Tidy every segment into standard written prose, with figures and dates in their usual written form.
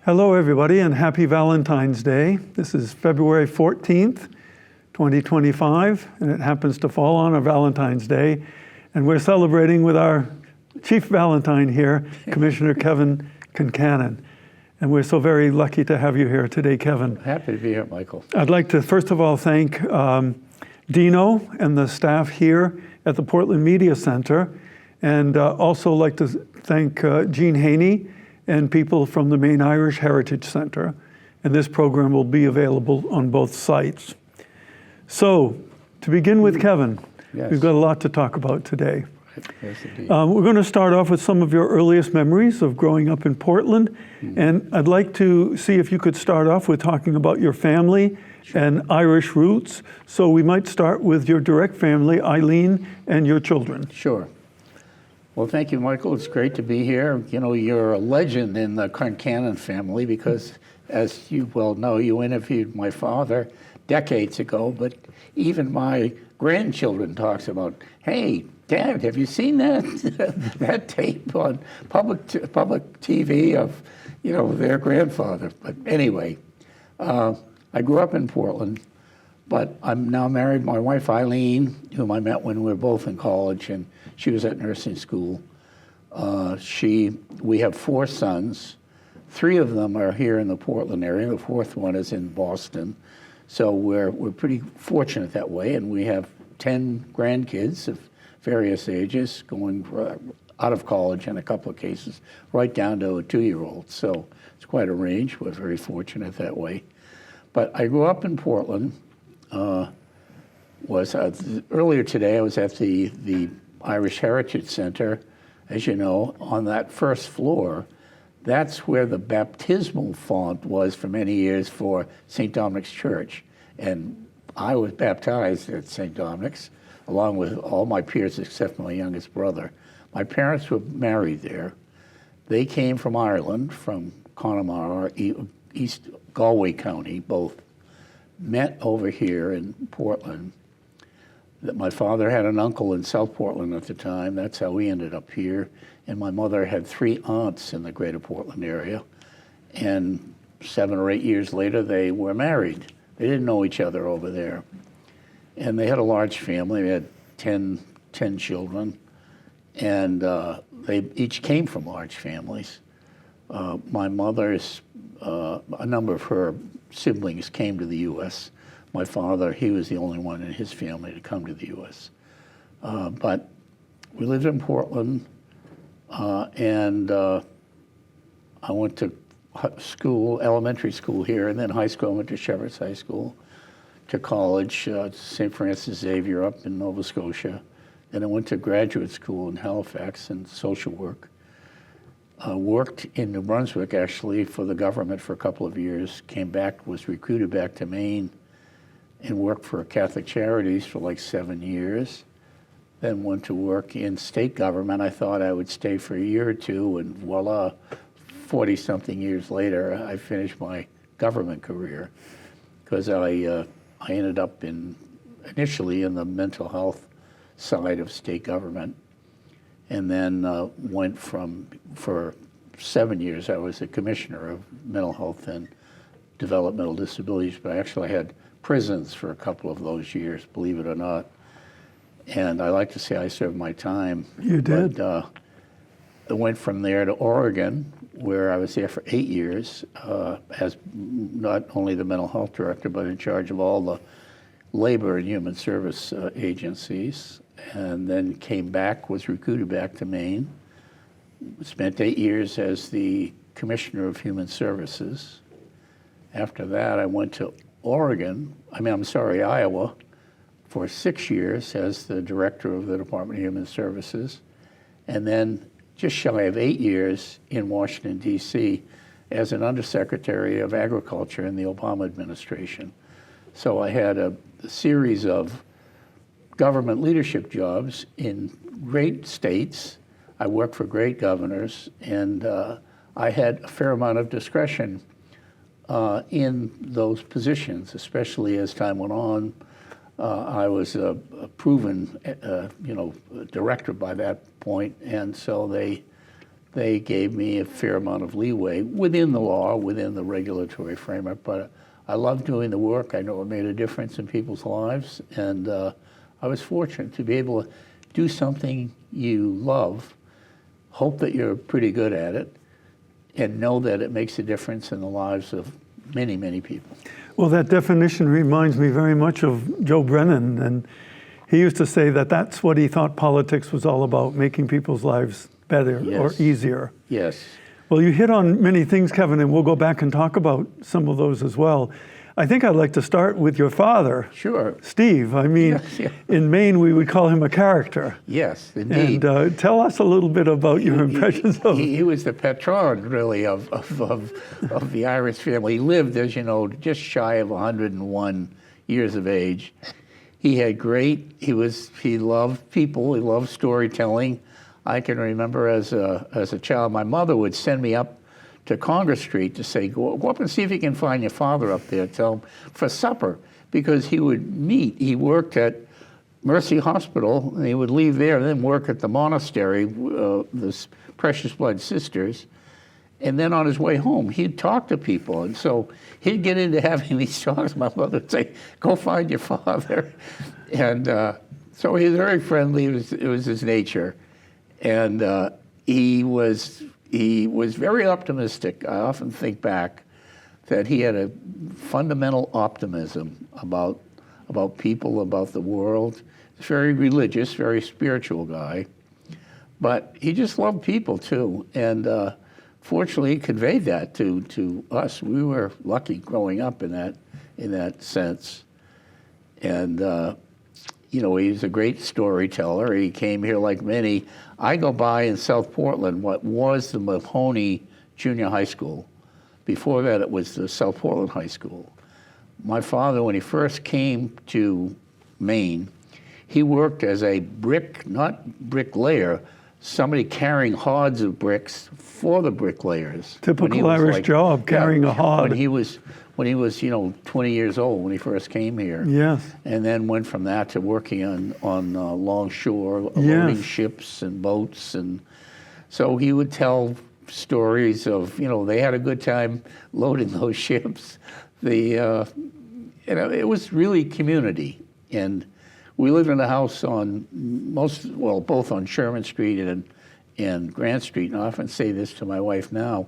Hello, everybody, and happy Valentine's Day. This is February 14th, 2025, and it happens to fall on a Valentine's Day. And we're celebrating with our Chief Valentine here, Commissioner Kevin Concannon. And we're so very lucky to have you here today, Kevin. Happy to be here, Michael. I'd like to, first of all, thank Dino and the staff here at the Portland Media Center, and also like to thank Jean Haney and people from the Maine Irish Heritage Center. And this program will be available on both sites. So, to begin with, Kevin, Yes. we've got a lot to talk about today. Yes, indeed. We're going to start off with some of your earliest memories of growing up in Portland. And I'd like to see if you could start off with talking about your family and Irish roots. So we might start with your direct family, Eileen, and your children. Sure. Well, thank you, Michael. It's great to be here. You know, you're a legend in the Concannon family because, as you well know, you interviewed my father decades ago, but even my grandchildren talks about, hey, Dad, have you seen that that tape on public TV of, you know, their grandfather? But anyway, I grew up in Portland, but I'm now married. My wife, Eileen, whom I met when we were both in college, and she was at nursing school. We have 4 sons. 3 of them are here in the Portland area. The 4th one is in Boston. So we're pretty fortunate that way, and we have 10 grandkids of various ages, going out of college in a couple of cases, right down to a 2-year-old. So it's quite a range. We're very fortunate that way. But I grew up in Portland. Earlier today, I was at the Irish Heritage Center. As you know, on that first floor, that's where the baptismal font was for many years for St. Dominic's Church. And I was baptized at St. Dominic's, along with all my peers except my youngest brother. My parents were married there. They came from Ireland, from Connolly, East Galway County, both. Met over here in Portland. My father had an uncle in South Portland at the time. That's how we ended up here. And my mother had 3 aunts in the greater Portland area. And 7 or 8 years later, they were married. They didn't know each other over there. And they had a large family. They had 10 children. And they each came from large families. My mother's, a number of her siblings came to the U.S. My father, he was the only one in his family to come to the U.S. But we lived in Portland, and I went to school, elementary school here, and then high school. I went to Shepherd's High School, to college, St. Francis Xavier up in Nova Scotia. Then I went to graduate school in Halifax in social work. Worked in New Brunswick, actually, for the government for a couple of years. Came back, was recruited back to Maine, and worked for Catholic Charities for like 7 years. Then went to work in state government. I thought I would stay for a year or two, and voila, 40-something years later, I finished my government career because I ended up initially in the mental health side of state government, and then went for 7 years, I was a commissioner of mental health and developmental disabilities, but I actually had prisons for a couple of those years, believe it or not. And I like to say I served my time. You did? But I went from there to Oregon, where I was there for 8 years as not only the mental health director, but in charge of all the labor and human service agencies. And then came back, was recruited back to Maine. Spent 8 years as the Commissioner of Human Services. After that, I went to Iowa, for 6 years as the Director of the Department of Human Services. And then just shy of 8 years in Washington, D.C. as an Undersecretary of Agriculture in the Obama administration. So I had a series of government leadership jobs in great states. I worked for great governors, and I had a fair amount of discretion in those positions, especially as time went on. I was a proven, director by that point, and so they they gave me a fair amount of leeway within the law, within the regulatory framework. But I love doing the work. I know it made a difference in people's lives, and I was fortunate to be able to do something you love, hope that you're pretty good at it, and know that it makes a difference in the lives of many, many people. Well, that definition reminds me very much of Joe Brennan, and he used to say that that's what he thought politics was all about, making people's lives better or easier. Yes. Well, you hit on many things, Kevin, and we'll go back and talk about some of those as well. I think I'd like to start with your father, Sure. Steve. I mean, in Maine, we would call him a character. Yes, indeed. And tell us a little bit about your impressions of him. He was the patron, really, of the Irish family. He lived, as you know, just shy of 101 years of age. He loved people. He loved storytelling. I can remember as a child, my mother would send me up to Congress Street to say, go up and see if you can find your father up there, tell him for supper, because he worked at Mercy Hospital, and he would leave there and then work at the monastery, the Precious Blood Sisters, and then on his way home, he'd talk to people, and so he'd get into having these talks. My mother would say, go find your father, and so he was very friendly. It was his nature, and he was very optimistic. I often think back that he had a fundamental optimism about people, about the world. He's very religious, very spiritual guy, but he just loved people too. And fortunately, he conveyed that to us. We were lucky growing up in that sense. And he's a great storyteller. He came here like many. I go by in South Portland what was the Mahoney Junior High School. Before that, it was the South Portland High School. My father, when he first came to Maine, he worked as a not bricklayer, somebody carrying hods of bricks for the bricklayers. Typical Irish job, carrying a hod. When he was 20 years old when he first came here. Yes. And then went from that to working on longshore, loading ships and boats. And so he would tell stories of, they had a good time loading those ships. It was really community. And we lived in a house both on Sherman Street and Grant Street. And I often say this to my wife now.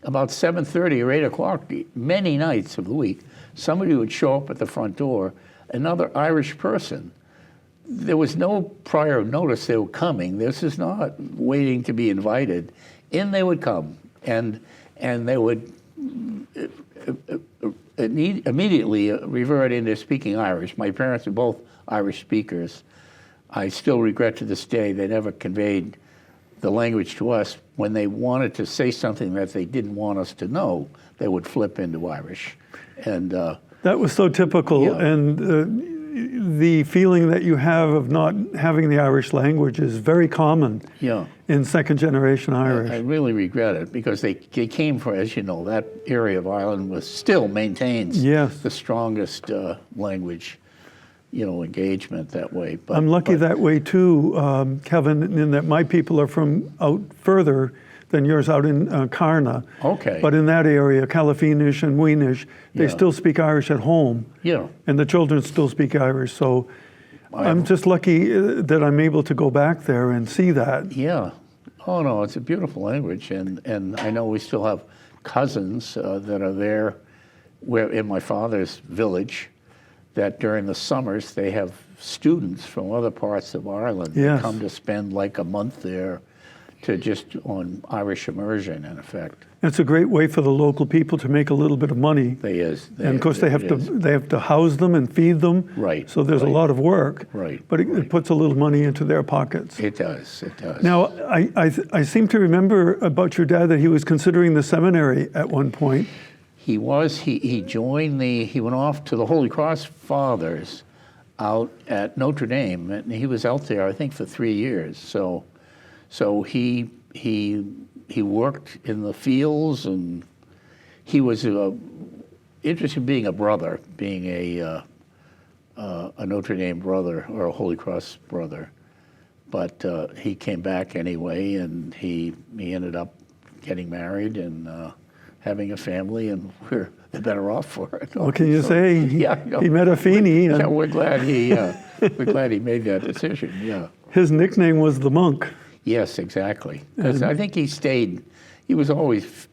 About 7:30 or 8 o'clock, many nights of the week, somebody would show up at the front door, another Irish person. There was no prior notice they were coming. This is not waiting to be invited. In they would come, and they would immediately revert into speaking Irish. My parents are both Irish speakers. I still regret to this day they never conveyed the language to us. When they wanted to say something that they didn't want us to know, they would flip into Irish. And that was so typical. Yeah. And the feeling that you have of not having the Irish language is very common in second-generation Irish. I really regret it, because they came from, as you know, that area of Ireland still maintains the strongest language engagement that way. But I'm lucky that way too, Kevin, in that my people are from out further than yours, out in Carna. Okay. But in that area, Calafinish and Weenish, they still speak Irish at home. Yeah. And the children still speak Irish. So I'm just lucky that I'm able to go back there and see that. Yeah. Oh, no, it's a beautiful language. And I know we still have cousins that are there in my father's village, that during the summers they have students from other parts of Ireland that come to spend like a month there on Irish immersion, in effect. It's a great way for the local people to make a little bit of money. And of course they have to house them and feed them. Right. So there's a lot of work. Right. But it puts a little money into their pockets. It does. It does. Now, I seem to remember about your dad that he was considering the seminary at one point. He was. He joined he went off to the Holy Cross Fathers out at Notre Dame, and he was out there, I think, for 3 years. So he worked in the fields, and he was interested in being a brother, being a Notre Dame brother or a Holy Cross brother. but he came back anyway, and he ended up getting married and having a family, and we're the better off for it. What can you say? Yeah, He met a Feeney. Yeah, And we're glad he made that decision. Yeah. his nickname was the Monk. Yes, exactly. Because I think he was always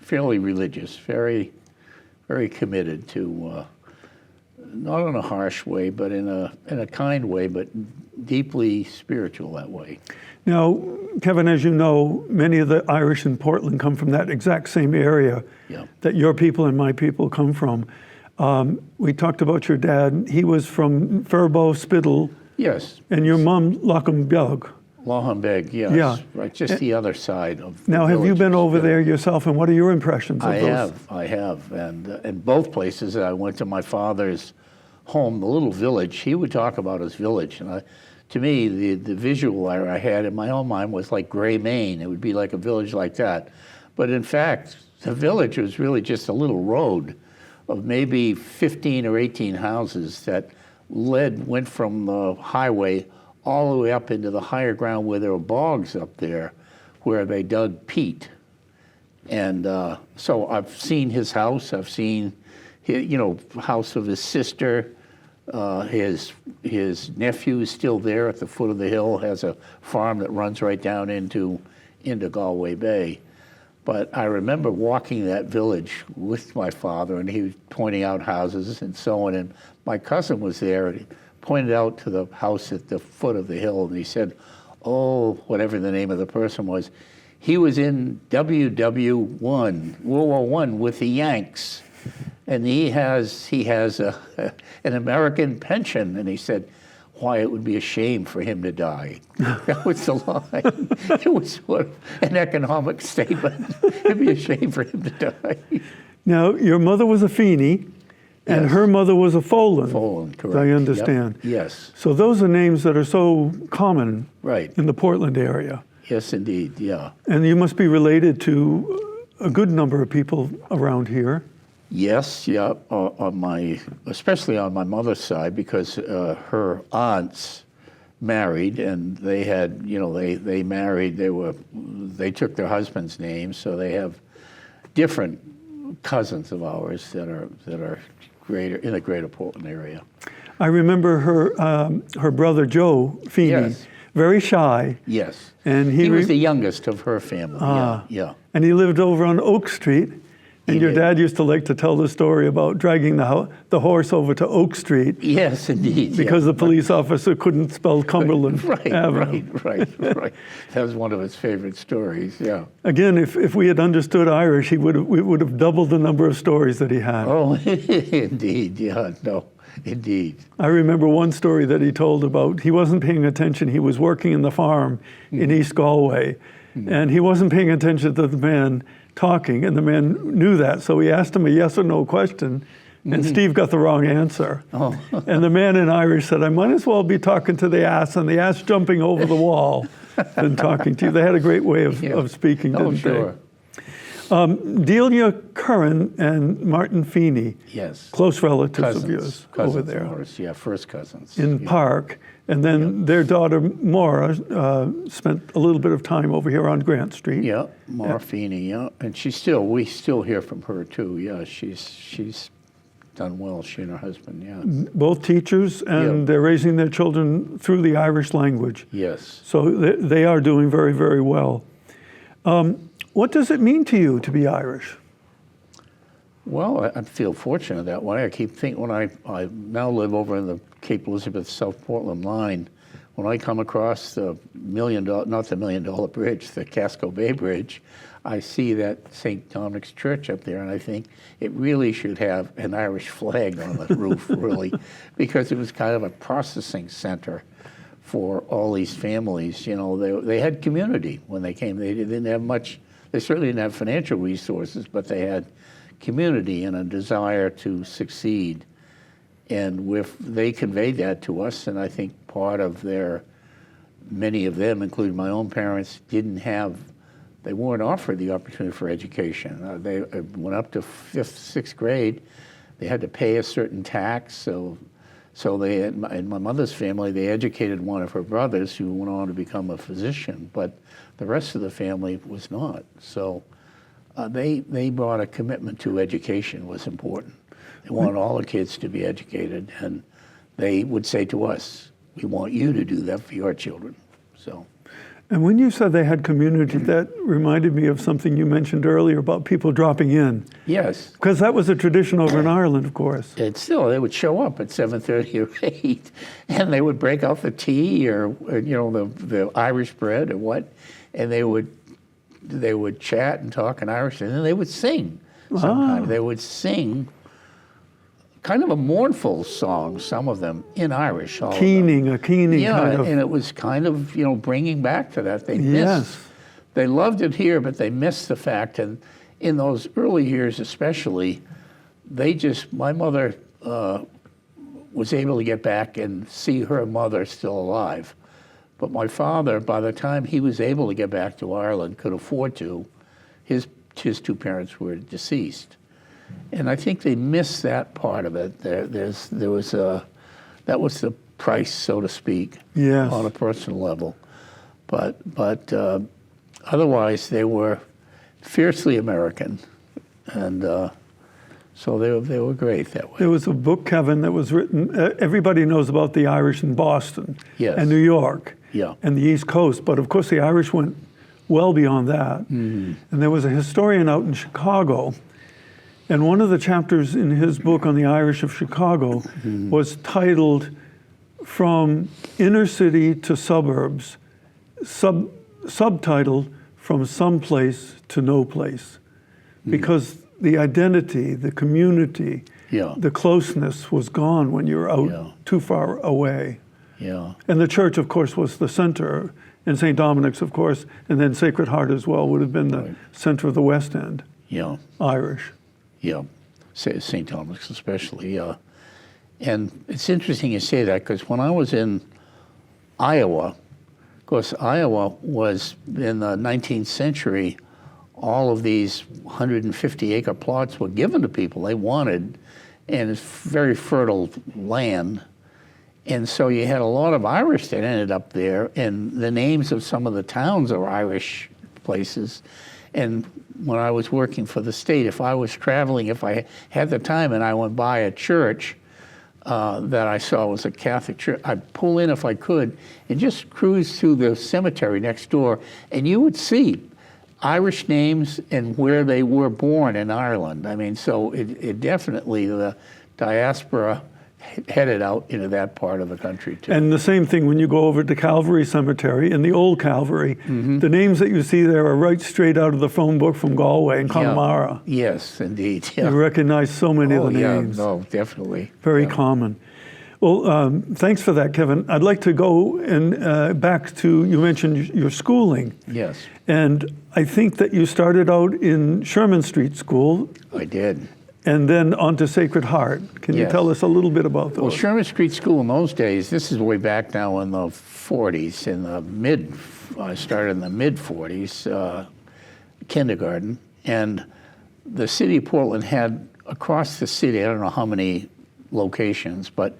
fairly religious, very, very committed to, not in a harsh way, but in a kind way, but deeply spiritual that way. Now, Kevin, as you know, many of the Irish in Portland come from that exact same area Yeah. that your people and my people come from. We talked about your dad. He was from Furbo, Spittle, Yes. and your mom, Lochambeg. Lahambeg, yes. Yeah. Right, just the other side of the Now, have you village been of over Spittle. there yourself, and what are your impressions of those? I have. And in both places, I went to my father's home, the little village. He would talk about his village. And to me, the visual I had in my own mind was like Gray, Maine. It would be like a village like that. But in fact, the village was really just a little road of maybe 15 or 18 houses that went from the highway all the way up into the higher ground where there were bogs up there where they dug peat. And so I've seen his house. I've seen, house of his sister. His nephew is still there at the foot of the hill, has a farm that runs right down into Galway Bay. But I remember walking that village with my father, and he was pointing out houses and so on. And my cousin was there, and he pointed out to the house at the foot of the hill, and he said, oh, whatever the name of the person was, he was in WW1, World War I with the Yanks. And he has an American pension. And he said, why, it would be a shame for him to die. That was the line. It was sort of an economic statement. It'd be a shame for him to die. Now, your mother was a Feeney, and Yes. her mother was a Folan. Folan, correct. I understand. Yep. Yes. So those are names that are so common Right. in the Portland area. Yes, indeed. Yeah. And you must be related to a good number of people around here. Yes, yeah, especially on my mother's side, because her aunts married, and they had, they married. They took their husband's names, so they have different cousins of ours that are in the greater Portland area. I remember her brother Joe Feeney, Yes. very shy, Yes, and he was the youngest of her family. Yeah. and he lived over on Oak Street. And He your did. dad used to like to tell the story about dragging the horse over to Oak Street Yes, indeed. because the police officer couldn't spell Cumberland Avenue. Right. That was one of his favorite stories. Yeah. Again, if we had understood Irish, we would have doubled the number of stories that he had. Oh, indeed. Yeah. No, indeed. I remember one story that he told about he wasn't paying attention. He was working in the farm in East Galway, and he wasn't paying attention to the man talking, and the man knew that, so he asked him a yes or no question, and Steve got the wrong answer. Oh. And the man in Irish said, I might as well be talking to the ass, and the ass jumping over the wall than talking to you. They had a great way of speaking, didn't Sure. they? Delia Curran and Martin Feeney, Yes. close relatives Cousins. of yours Cousins over there of ours. Yeah, first cousins. in Yeah. Park. And then their daughter, Maura, spent a little bit of time over here on Grant Street. Yeah, Maura Feeney, yeah. And we still hear from her too. Yeah, she's done well, she and her husband, yeah. Both teachers, and Yeah. they're raising their children through the Irish language. Yes. So they are doing very, very well. What does it mean to you to be Irish? Well, I feel fortunate that way. I keep thinking when I now live over in the Cape Elizabeth South Portland line, when I come across the not the $1 Million Bridge, the Casco Bay Bridge, I see that St. Dominic's Church up there, and I think it really should have an Irish flag on the roof, really, because it was kind of a processing center for all these families. They had community when they came. They didn't have much. They certainly didn't have financial resources, but they had community and a desire to succeed. And they conveyed that to us, and I think part of many of them, including my own parents, they weren't offered the opportunity for education. They went up to 5th, 6th grade. They had to pay a certain tax, so So they, in my mother's family, they educated one of her brothers who went on to become a physician, but the rest of the family was not. So they brought a commitment to education was important. They wanted all the kids to be educated, and they would say to us, we want you to do that for your children. So. And when you said they had community, that reminded me of something you mentioned earlier about people dropping in. Yes. Because that was a tradition over in Ireland, of course. And still, they would show up at 7:30 or 8, and they would break out the tea or the Irish bread or what, and they would chat and talk in Irish, and then they would sing. Sometimes they would sing kind of a mournful song, some of them in Irish. A keening kind of. And it was kind of bringing back to that. They loved it here, but they missed the fact. And in those early years, especially, my mother was able to get back and see her mother still alive. But my father, by the time he was able to get back to Ireland, could afford to. His two parents were deceased. And I think they missed that part of it. That was the price, so to speak, on a personal level. But otherwise, they were fiercely American, and so they were great that way. There was a book, Kevin, that was written. Everybody knows about the Irish in Boston and New York and the East Coast, but of course the Irish went well beyond that. And there was a historian out in Chicago. And one of the chapters in his book on the Irish of Chicago was titled From Inner City to Suburbs, subtitled From Some Place to No Place. Because the identity, the community, the closeness was gone when you were out too far away. And the church, of course, was the center, and St. Dominic's, of course, and then Sacred Heart as well would have been the center of the West End, Irish. Yeah, St. Thomas especially. And it's interesting you say that, because when I was in Iowa, of course, Iowa was, in the 19th century, all of these 150-acre plots were given to people they wanted, and it's very fertile land. And so you had a lot of Irish that ended up there, and the names of some of the towns are Irish places. And when I was working for the state, if I was traveling, if I had the time and I went by a church that I saw was a Catholic church, I'd pull in if I could and just cruise through the cemetery next door, and you would see Irish names and where they were born in Ireland. I mean, so it definitely, the diaspora headed out into that part of the country too. And the same thing when you go over to Calvary Cemetery, in the old Calvary, the names that you see there are right straight out of the phone book from Galway and Connemara. Yes, indeed. You recognize so many of the names. No, definitely. Very common. Well, thanks for that, Kevin. I'd like to go and back to, you mentioned your schooling. Yes. And I think that you started out in Sherman Street School. I did. And then on to Sacred Heart. Can you tell us a little bit about those? Well, Sherman Street School in those days, this is way back now in the 40s, I started in the mid-40s, kindergarten. And the city of Portland had, across the city, I don't know how many locations, but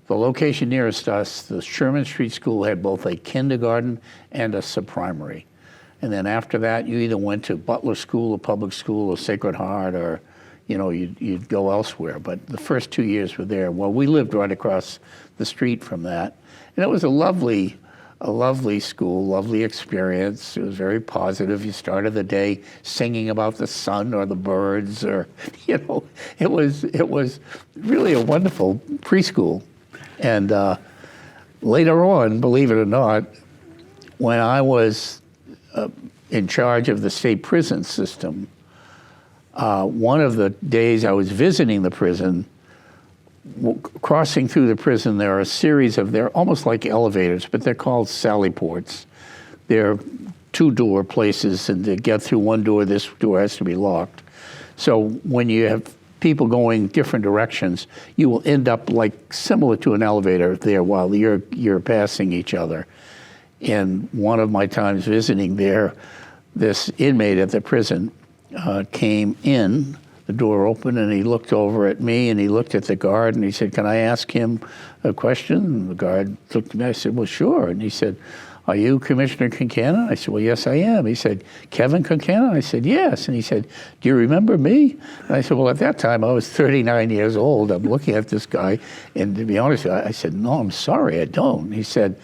the location nearest us, the Sherman Street School, had both a kindergarten and a sub-primary. And then after that, you either went to Butler School or public school or Sacred Heart, or you'd go elsewhere. But the first 2 years were there. Well, we lived right across the street from that. And it was a lovely school, lovely experience. It was very positive. You started the day singing about the sun or the birds, or, it was really a wonderful preschool. And later on, believe it or not, when I was in charge of the state prison system, one of the days I was visiting the prison, crossing through the prison, there are a series of, they're almost like elevators, but they're called sally ports. They're two-door places, and to get through one door, this door has to be locked. So when you have people going different directions, you will end up like similar to an elevator there while you're passing each other. And one of my times visiting there, this inmate at the prison came in the door opened, and he looked over at me, and he looked at the guard, and he said, "Can I ask him a question?" And the guard looked at me. I said, "Well, sure." And he said, "Are you Commissioner Concannon?" I said, "Well, yes, I am." He said, "Kevin Concannon?" I said, "Yes." And he said, "Do you remember me?" And I said, "Well, at that time, I was 39 years old. I'm looking at this guy, and to be honest, I said, 'No, I'm sorry, I don't.'" He said,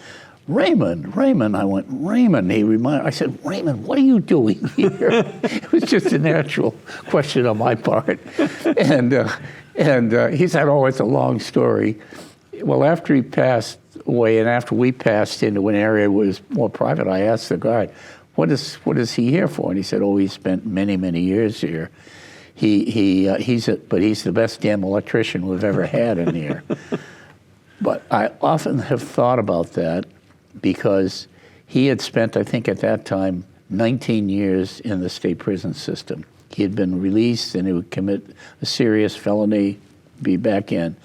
Raymond. I went, "Raymond." I said, "Raymond, what are you doing here?" It was just a natural question on my part. And he said, "Oh, it's a long story." Well, after he passed away, and after we passed into an area that was more private, I asked the guy, what is he here for? And he said, "Oh, he spent many, many years here. But he's the best damn electrician we've ever had in here." But I often have thought about that, because he had spent, I think at that time, 19 years in the state prison system. He had been released, and he would commit a serious felony, be back in.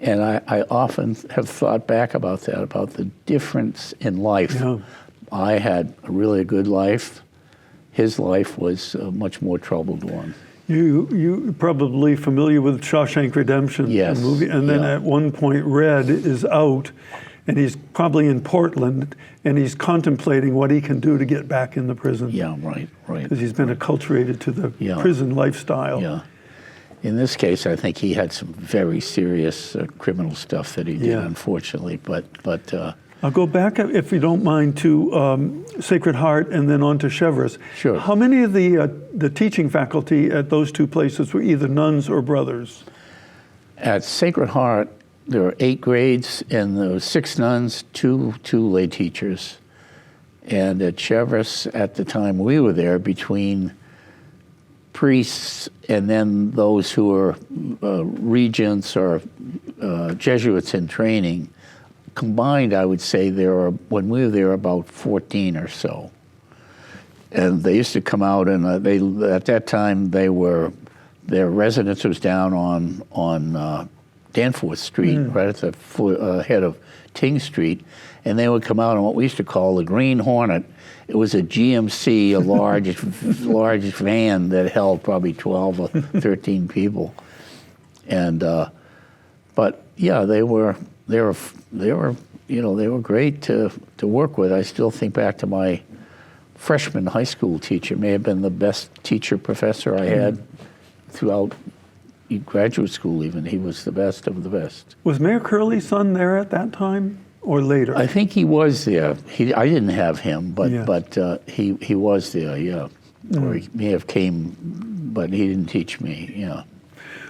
And I often have thought back about that, about the difference in life. Yeah. I had a really good life. His life was a much more troubled one. You probably familiar with Shawshank Redemption, Yes, the movie, and then yeah. at one point Red is out, and he's probably in Portland, and he's contemplating what he can do to get back in the prison. Yeah, right. Because he's been acculturated to the prison lifestyle. Yeah. In this case, I think he had some very serious criminal stuff that he did, unfortunately. But I'll go back, if you don't mind, to Sacred Heart and then on to Cheverus. Sure. How many of the teaching faculty at those two places were either nuns or brothers? At Sacred Heart, there were 8 grades, and there were 6 nuns, two lay teachers. And at Cheverus, at the time we were there, between priests and then those who were regents or Jesuits in training, combined, I would say when we were there, about 14 or so. And they used to come out, and at that time their residence was down on Danforth Street, right at the head of Ting Street, and they would come out on what we used to call the Green Hornet. It was a GMC, a large van that held probably 12 or 13 people, and but yeah, they were great to work with. I still think back to my freshman high school teacher. May have been the best teacher professor I had throughout graduate school. Even he was the best of the best. Was Mayor Curley's son there at that time or later? I think he was there. I didn't have him, but he was there. Yeah, or he may have came, but he didn't teach me. Yeah.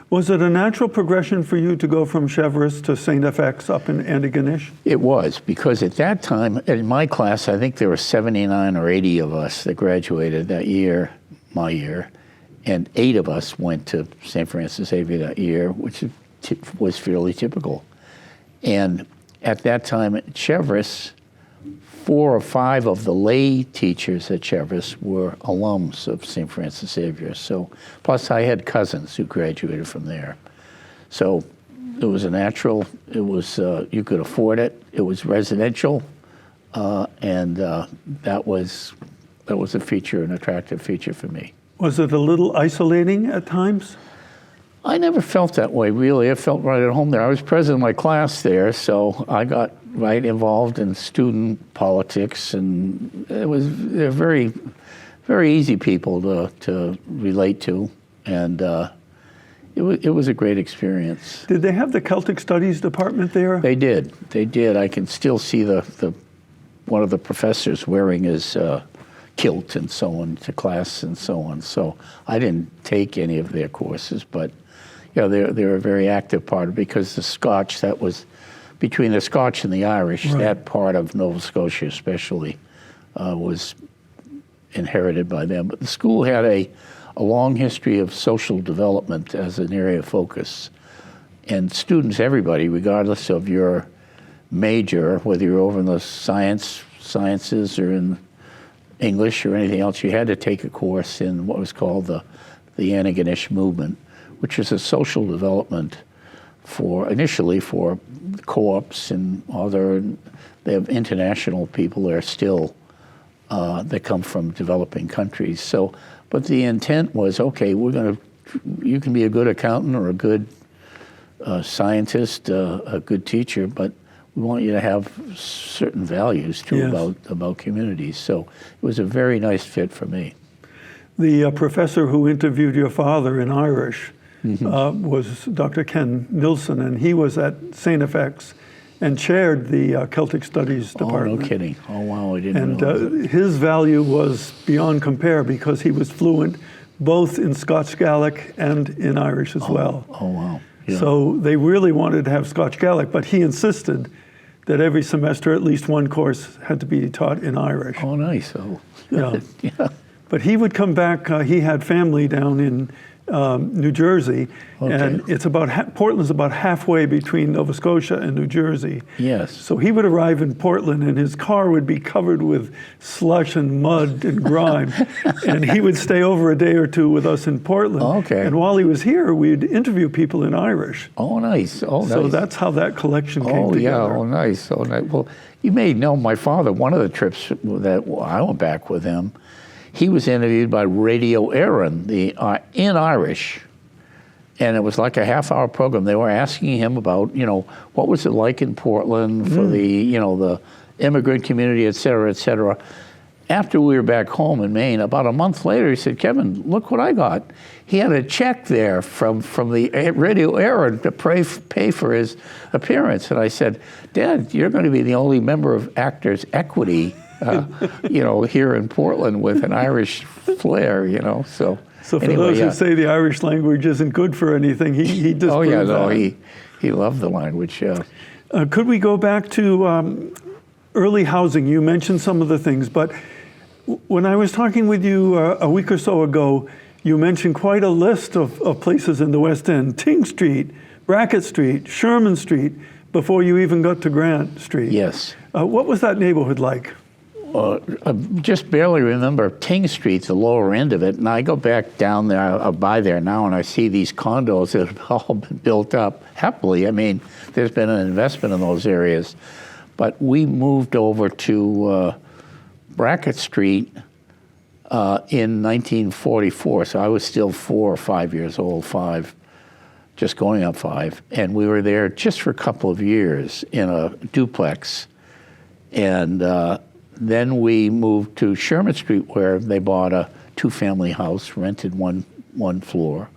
Was it a natural progression for you to go from Cheverus to St. FX up in Antigonish? It was, because at that time, in my class, I think there were 79 or 80 of us that graduated that year, my year, and 8 of us went to St. Francis Xavier that year, which was fairly typical. And at that time at Cheverus, 4 or 5 of the lay teachers at Cheverus were alums of St. Francis Xavier. So, plus I had cousins who graduated from there. So it was a natural, it was, you could afford it, it was residential, and that was a feature, an attractive feature for me. Was it a little isolating at times? I never felt that way, really. I felt right at home there. I was president of my class there, so I got right involved in student politics, and they're very, very easy people to relate to, and it was a great experience. Did they have the Celtic Studies department there? They did. I can still see the one of the professors wearing his kilt and so on to class and so on. So I didn't take any of their courses, but yeah, they're a very active part of it, because the Scotch, that was between the Scotch and the Irish, right. That part of Nova Scotia especially was inherited by them. But the school had a long history of social development as an area of focus. And students, everybody, regardless of your major, whether you're over in the sciences or in English or anything else, you had to take a course in what was called the Antigonish movement, which is a social development initially for co-ops and they have international people there still that come from developing countries. So, but the intent was, okay, we're going to you can be a good accountant or a good scientist, a good teacher, but we want you to have certain values too about communities. So it was a very nice fit for me. The professor who interviewed your father in Irish was Dr. Ken Nilsson, and he was at St. FX and chaired the Celtic Studies department. Oh, no kidding. Oh, wow, I didn't realize And his value was beyond compare because he was fluent both in Scotch Gaelic and in Irish as well. Oh, wow. Yeah. So they really wanted to have Scotch Gaelic, but he insisted that every semester at least one course had to be taught in Irish. Oh, nice. Oh, Yeah. yeah. But he would come back, he had family down in New Jersey, and it's about, Portland's about halfway between Nova Scotia and New Jersey. Yes. So he would arrive in Portland and his car would be covered with slush and mud and grime. And he would stay over a day or two with us in Portland. Okay. And while he was here, we'd interview people in Irish. Oh, nice. Oh, nice. So that's how that collection came Oh, yeah. together. Oh, nice. Oh, nice. Well, you may know my father, one of the trips that I went back with him, he was interviewed by Radio Éireann in Irish, and it was like a half-hour program. They were asking him about, what was it like in Portland for the immigrant community, et cetera, et cetera. After we were back home in Maine, about a month later, he said, "Kevin, look what I got." He had a check there from the Radio Éireann to pay for his appearance. And I said, "Dad, you're going to be the only member of Actors Equity here in Portland with an Irish flair, So So for anyway, those who say the Irish language isn't good for anything, he disproved oh yeah, no, that. he loved the language. Yeah. Could we go back to early housing? You mentioned some of the things, but when I was talking with you a week or so ago, you mentioned quite a list of places in the West End: Ting Street, Brackett Street, Sherman Street, before you even got to Grant Street. Yes. What was that neighborhood like? I just barely remember Ting Street, the lower end of it, and I go back down there, by there now, and I see these condos that have all been built up happily. I mean, there's been an investment in those areas. But we moved over to Brackett Street in 1944, so I was still 4 or 5 years old, just going up 5, and we were there just for a couple of years in a duplex, and then we moved to Sherman Street, where they bought a 2-family house, rented one floor,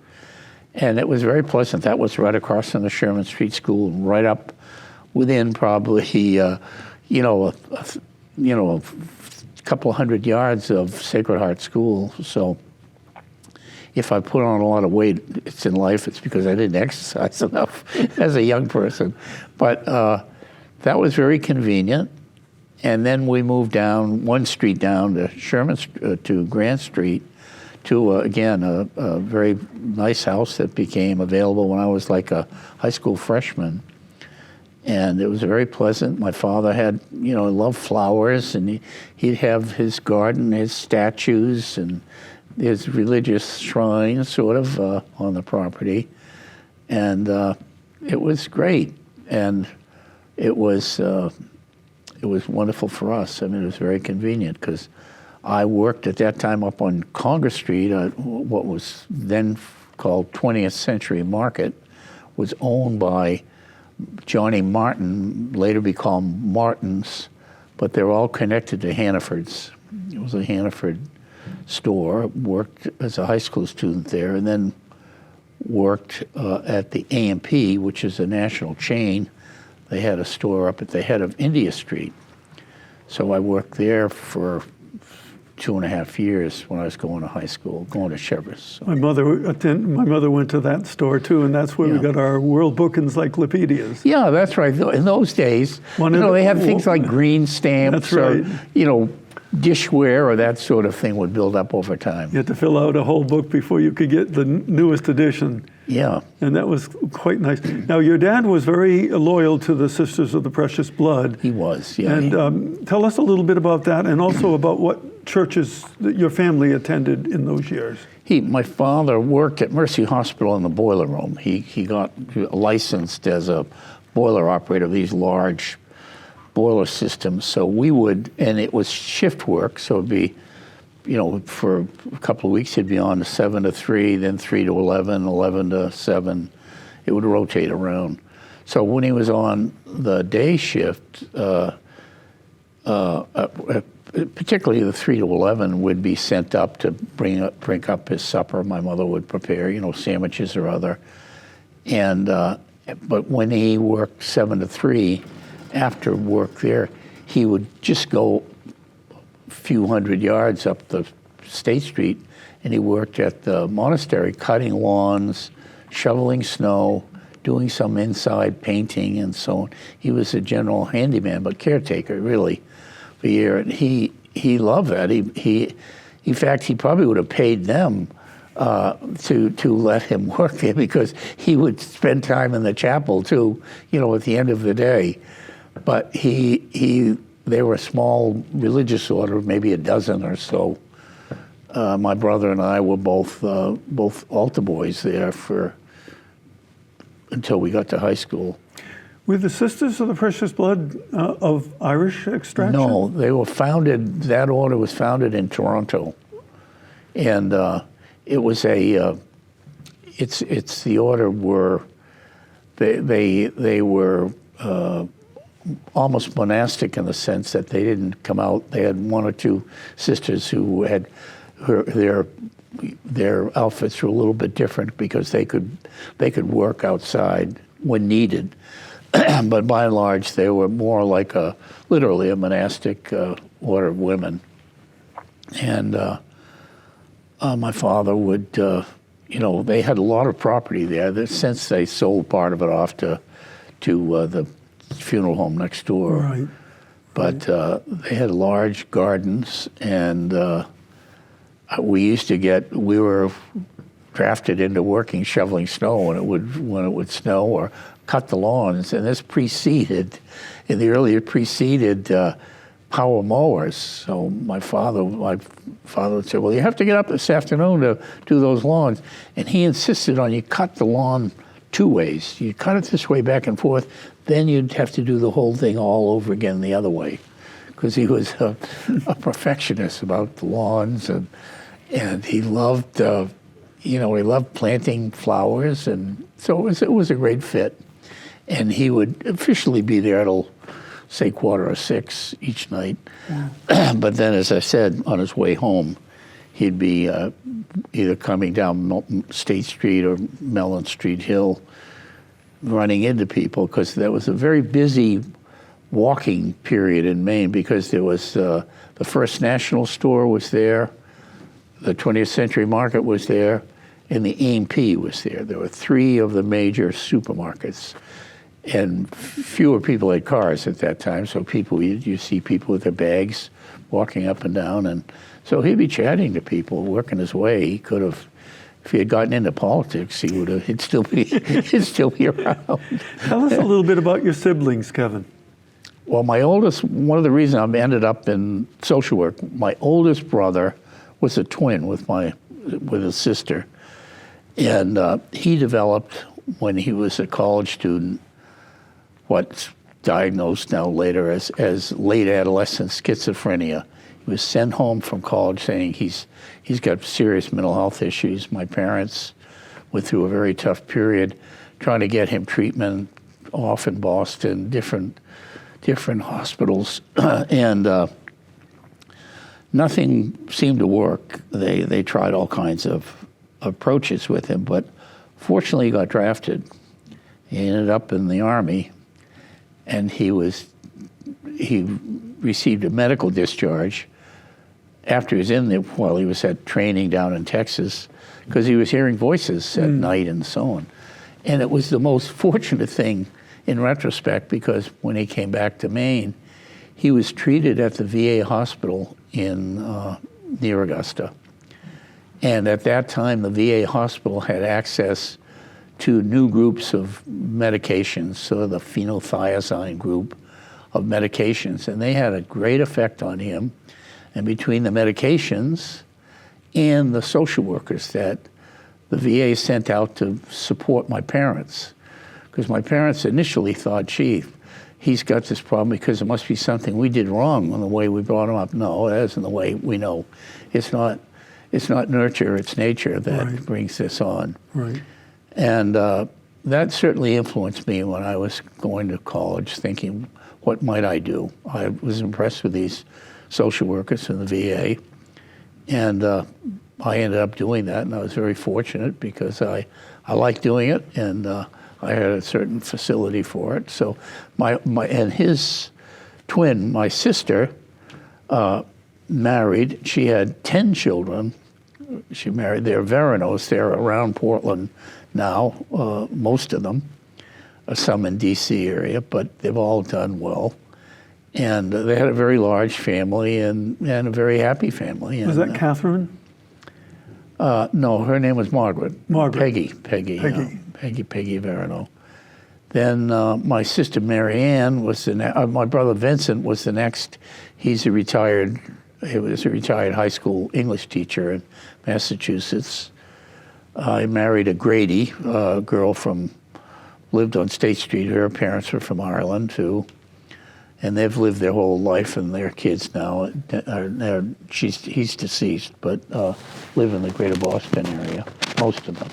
and it was very pleasant. That was right across from the Sherman Street School, right up within probably a couple hundred yards of Sacred Heart School. So if I put on a lot of weight, it's in life, it's because I didn't exercise enough as a young person. But that was very convenient. And then we moved down one street down to to Grant Street, to again a very nice house that became available when I was like a high school freshman, and it was very pleasant. My father had loved flowers, and he'd have his garden, his statues, and his religious shrine sort of on the property, and it was great, and it was wonderful for us. I mean, it was very convenient because I worked at that time up on Congress Street, what was then called 20th Century Market, was owned by Johnny Martin, later become Martin's, but they're all connected to Hannaford's. It was a Hannaford store, worked as a high school student there, and then worked at the A&P, which is a national chain. They had a store up at the head of India Street. So I worked there for 2.5 years when I was going to high school, going to Chever's. So. My mother went to that store too, and that's where we got our World Book Encyclopedias. Yeah, that's right. In those days, they had things like green stamps, or dishware, or that sort of thing would build up over time. You had to fill out a whole book before you could get the newest edition. Yeah. And that was quite nice. Now, your dad was very loyal to the Sisters of the Precious Blood. He was, yeah. And tell us a little bit about that, and also about what churches that your family attended in those years. My father worked at Mercy Hospital in the boiler room. He got licensed as a boiler operator of these large boiler systems. So we would, and it was shift work, so it'd be for a couple of weeks he'd be on 7 to 3, then 3 to 11, 11 to 7. It would rotate around. So when he was on the day shift, particularly the 3 to 11 would be sent up to bring up his supper. My mother would prepare, sandwiches or other. And but when he worked 7 to 3, after work there, he would just go a few hundred yards up the State Street, and he worked at the monastery, cutting lawns, shoveling snow, doing some inside painting and so on. He was a general handyman, but caretaker, really, for a year. And he loved that. In fact, he probably would have paid them to let him work there, because he would spend time in the chapel too, at the end of the day. But they were a small religious order, maybe a dozen or so. My brother and I were both altar boys there until we got to high school. Were the Sisters of the Precious Blood of Irish extraction? No, they were founded. That order was founded in Toronto, and it was it's the order where they were almost monastic, in the sense that they didn't come out. They had one or two sisters who had their outfits were a little bit different, because they could work outside when needed. But by and large, they were more like literally a monastic order of women. And my father would, they had a lot of property there. Since they sold part of it off to the funeral home next door. Right. But they had large gardens, and we were drafted into working shoveling snow when it would snow, or cut the lawns. And this preceded power mowers. So my father would say, well, you have to get up this afternoon to do those lawns. And he insisted on you cut the lawn two ways. You cut it this way back and forth, then you'd have to do the whole thing all over again the other way, because he was a perfectionist about the lawns, and he loved he loved planting flowers, and so it was a great fit. And he would officially be there till, say, 5:45 each night. Yeah. But then, as I said, on his way home, he'd be either coming down State Street or Mellon Street Hill, running into people, because there was a very busy walking period in Maine, because there was the First National Store was there, the 20th Century Market was there, and the A&P was there. There were 3 of the major supermarkets, and fewer people had cars at that time, so you see people with their bags walking up and down, and so he'd be chatting to people, working his way. He could have, if he had gotten into politics, he'd still be around. Tell us a little bit about your siblings, Kevin. Well, one of the reasons I ended up in social work, my oldest brother was a twin with his sister. And he developed, when he was a college student, what's diagnosed now later as late adolescent schizophrenia. He was sent home from college saying he's got serious mental health issues. My parents went through a very tough period trying to get him treatment, off in Boston, different hospitals, and nothing seemed to work. They tried all kinds of approaches with him, but fortunately he got drafted. He ended up in the Army, and he received a medical discharge after he was in there, while he was at training down in Texas, because he was hearing voices at night and so on. And it was the most fortunate thing in retrospect, because when he came back to Maine, he was treated at the VA hospital near Augusta. And at that time, the VA hospital had access to new groups of medications, so the phenothiazine group of medications, and they had a great effect on him. And between the medications and the social workers that the VA sent out to support my parents, because my parents initially thought, gee, he's got this problem because it must be something we did wrong in the way we brought him up. No, that isn't the way we know. It's not nurture, it's nature that brings this on. Right. And that certainly influenced me when I was going to college, thinking, what might I do? I was impressed with these social workers in the VA, and I ended up doing that, and I was very fortunate because I liked doing it, and I had a certain facility for it. So and his twin, my sister, married. She had 10 children. She married. They're Veranos. They're around Portland now, most of them. Some in D.C. area, but they've all done well. And they had a very large family and a very happy family. Was that Catherine? No, her name was Margaret. Margaret. Peggy Verano. Then my sister Mary Ann was my brother Vincent was the next. He was a retired high school English teacher in Massachusetts. I married a Grady, a girl lived on State Street. Her parents were from Ireland too. And they've lived their whole life, and their kids now, he's deceased, but live in the greater Boston area, most of them.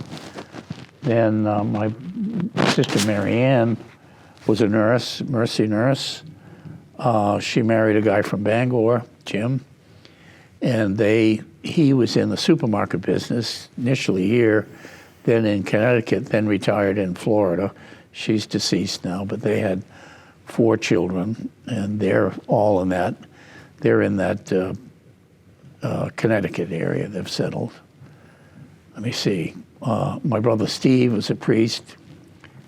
Then my sister Mary Ann was a nurse, Mercy nurse. She married a guy from Bangor, Jim, and he was in the supermarket business, initially here, then in Connecticut, then retired in Florida. She's deceased now, but they had 4 children, and they're all in that. They're in that Connecticut area. They've settled. Let me see. My brother Steve was a priest.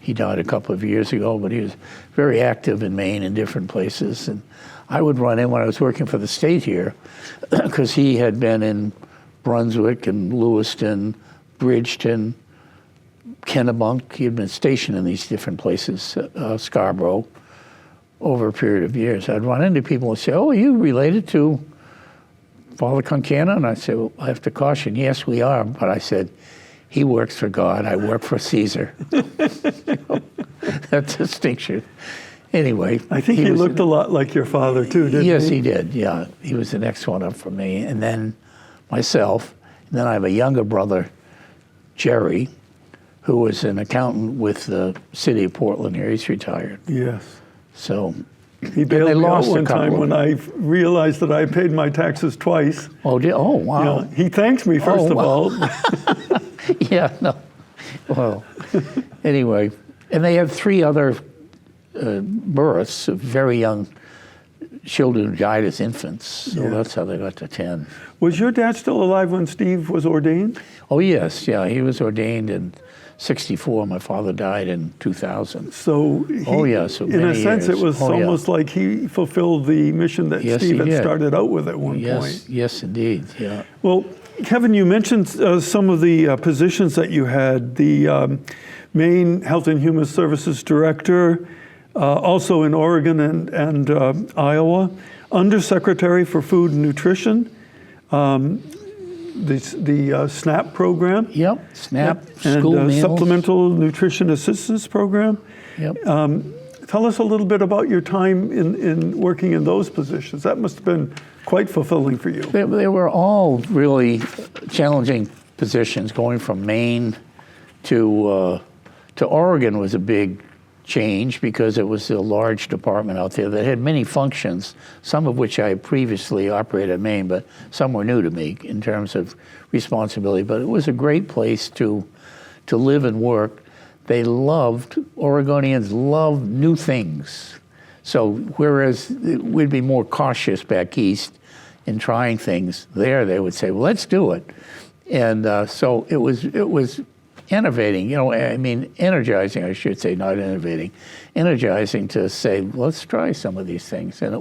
He died a couple of years ago, but he was very active in Maine in different places. And I would run in when I was working for the state here, because he had been in Brunswick and Lewiston, Bridgeton, Kennebunk. He had been stationed in these different places, Scarborough, over a period of years. I'd run into people and say, "Oh, are you related to Father Concannon?" And I'd say, "Well, I have to caution, yes, we are." But I said, "He works for God, I work for Caesar." That distinction. Anyway. I think he looked a lot like your father too, didn't he? Yes, he did, yeah. He was the next one up from me. And then myself. And then I have a younger brother, Jerry, who was an accountant with the city of Portland here. He's retired. Yes. So he bailed me out one time when I realized that I paid my taxes twice. Oh, wow. Yeah, he thanked me first of all. Yeah, no. Well, anyway, and they had 3 other births of very young children who died as infants. So that's how they got to 10. Was your dad still alive when Steve was ordained? Oh, yes. Yeah, he was ordained in 1964. My father died in 2000. So, so in a sense, years. it was almost like he fulfilled the mission that Steve had started out with at one point. Yes, indeed. Yeah. Well, Kevin, you mentioned some of the positions that you had. The Maine Health and Human Services Director, also in Oregon and Iowa, Undersecretary for Food and Nutrition, the SNAP program. Yep, SNAP, and school meals. Supplemental Nutrition Assistance Program. Yep. Tell us a little bit about your time in working in those positions. That must have been quite fulfilling for you. They were all really challenging positions. Going from Maine to Oregon was a big change because it was a large department out there that had many functions, some of which I had previously operated at Maine, but some were new to me in terms of responsibility. But it was a great place to live and work. Oregonians loved new things. So whereas we'd be more cautious back east in trying things, there they would say, well, let's do it. And so it was innovating, energizing, I should say, not innovating, energizing to say, let's try some of these things. And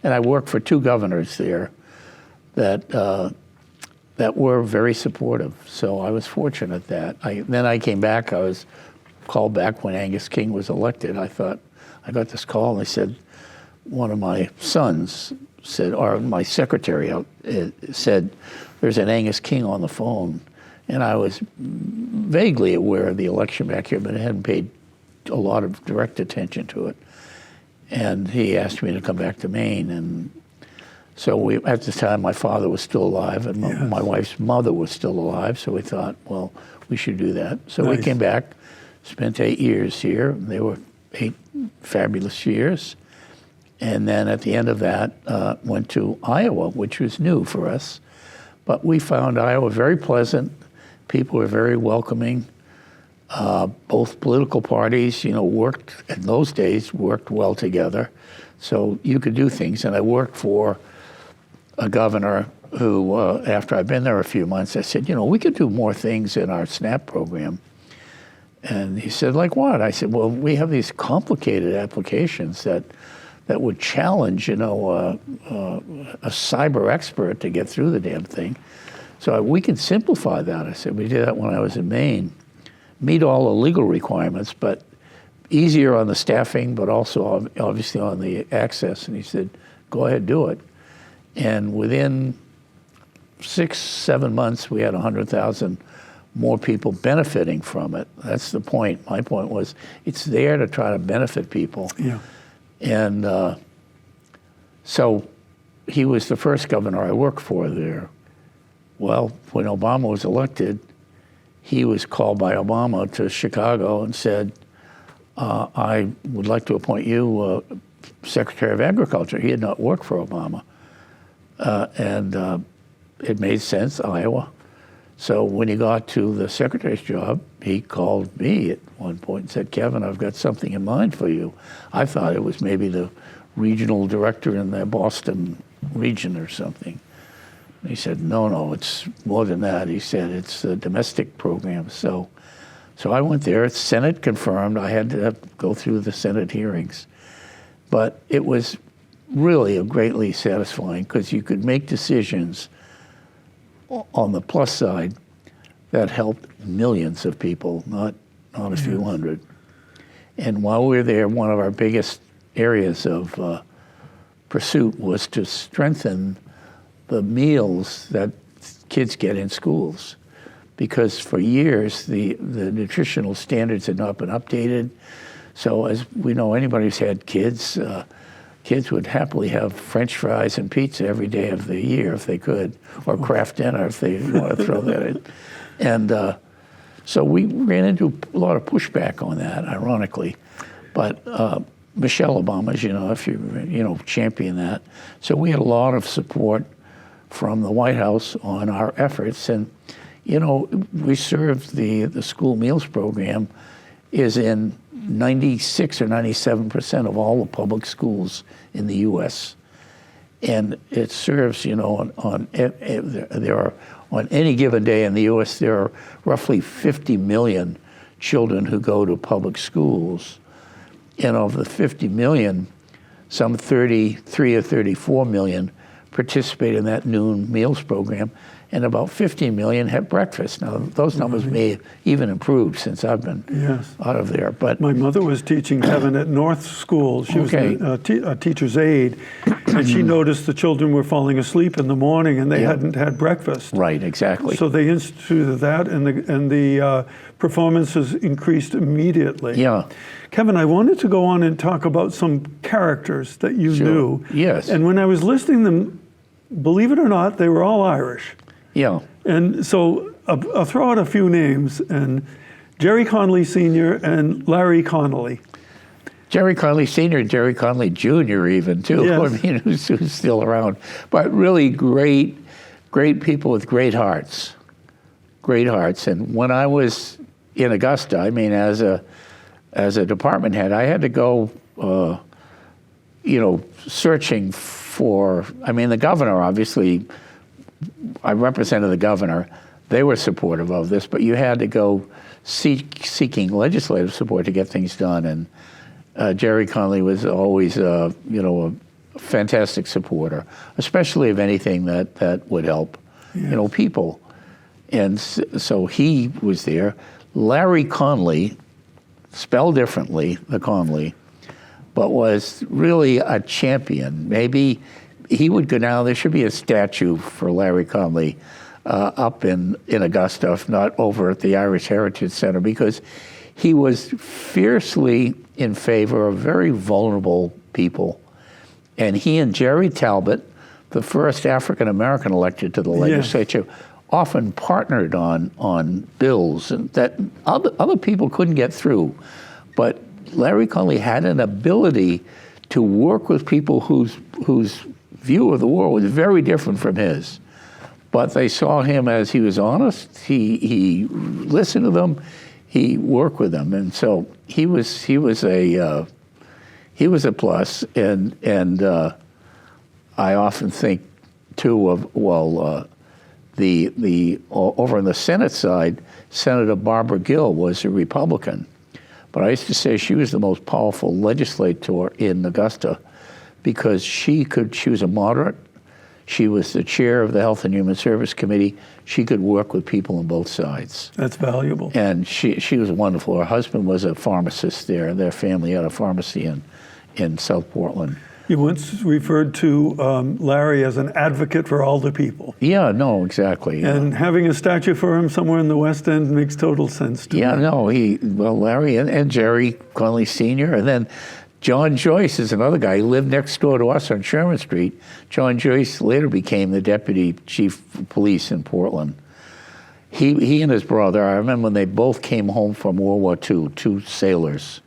I worked for 2 governors there that were very supportive. So I was fortunate that. Then I came back, I was called back when Angus King was elected. I got this call and they said, one of my sons said, or my secretary said, there's an Angus King on the phone. And I was vaguely aware of the election back here, but I hadn't paid a lot of direct attention to it. And he asked me to come back to Maine. And so at the time, my father was still alive, and my wife's mother was still alive. So we thought, well, we should do that. So we came back, spent 8 years here. They were 8 fabulous years. And then at the end of that, went to Iowa, which was new for us. But we found Iowa very pleasant. People were very welcoming. Both political parties, worked in those days, worked well together. So you could do things. And I worked for a governor who, after I'd been there a few months, I said, we could do more things in our SNAP program. And he said, like what? I said, well, we have these complicated applications that would challenge, a cyber expert to get through the damn thing. So we can simplify that. I said, we did that when I was in Maine. Meet all the legal requirements, but easier on the staffing, but also obviously on the access. And he said, go ahead, do it. And within 6-7 months, we had 100,000 more people benefiting from it. That's the point. My point was, it's there to try to benefit people. Yeah. And so he was the first governor I worked for there. Well, when Obama was elected, he was called by Obama to Chicago and said, I would like to appoint you Secretary of Agriculture. He had not worked for Obama. And it made sense, Iowa. So when he got to the secretary's job, he called me at one point and said, Kevin, I've got something in mind for you. I thought it was maybe the regional director in the Boston region or something. And he said, no, it's more than that. He said, it's a domestic program. So I went there. It's Senate confirmed. I had to go through the Senate hearings. But it was really greatly satisfying because you could make decisions on the plus side that helped millions of people, not a few hundred. And while we were there, one of our biggest areas of pursuit was to strengthen the meals that kids get in schools. Because for years, the nutritional standards had not been updated. So as we know, anybody who's had kids, kids would happily have French fries and pizza every day of the year if they could, or Kraft dinner if they want to throw that in. And so we ran into a lot of pushback on that, ironically. But Michelle Obama, as you know, if you champion that. So we had a lot of support from the White House on our efforts. And, we served the school meals program is in 96 or 97% of all the public schools in the U.S. And it serves, on any given day in the U.S., there are roughly 50 million children who go to public schools. And of the 50 million, some 33 or 34 million participate in that noon meals program, and about 15 million have breakfast. Now, those numbers may have even improved since I've been out of there. But my mother was teaching, Kevin, at North School. She was a teacher's aide, and she noticed the children were falling asleep in the morning, and they hadn't had breakfast. Right, exactly. So they instituted that, and the performances increased immediately. Yeah. Kevin, I wanted to go on and talk about some characters that you knew. Yes. And when I was listening to them, believe it or not, they were all Irish. Yeah. And so I'll throw out a few names, and Jerry Connolly Sr. and Larry Connolly. Jerry Connolly Sr. and Jerry Connolly Jr. even, too. Yes. I mean, who's still around. But really great people with great hearts. Great hearts. And when I was in Augusta, I mean, as a department head, I had to go, searching for, the governor, obviously, I represented the governor. They were supportive of this, but you had to go seeking legislative support to get things done. And Jerry Connolly was always, a fantastic supporter, especially of anything that would help, people. And so he was there. Larry Connolly, spelled differently, the Connolly, but was really a champion. Maybe he would go now. There should be a statue for Larry Connolly up in Augusta, if not over at the Irish Heritage Center, because he was fiercely in favor of very vulnerable people. And he and Jerry Talbot, the first African-American elected to the legislature, often partnered on bills and that other people couldn't get through. But Larry Connolly had an ability to work with people whose view of the world was very different from his. But they saw him as he was honest. He listened to them. He worked with them, and so he was a plus. And I often think too of the over on the Senate side, Senator Barbara Gill was a Republican, but I used to say she was the most powerful legislator in Augusta because she was a moderate. She was the chair of the Health and Human Service Committee. She could work with people on both sides. That's valuable. And she was wonderful. Her husband was a pharmacist there. Their family had a pharmacy in South Portland. You once referred to Larry as an advocate for all the people. Yeah, no, exactly. And having a statue for him somewhere in the West End makes total sense to me. Yeah, no, Larry and Jerry Connolly Sr., and then John Joyce is another guy. He lived next door to us on Sherman Street. John Joyce later became the deputy chief of police in Portland. He and his brother, I remember when they both came home from World War II, two sailors.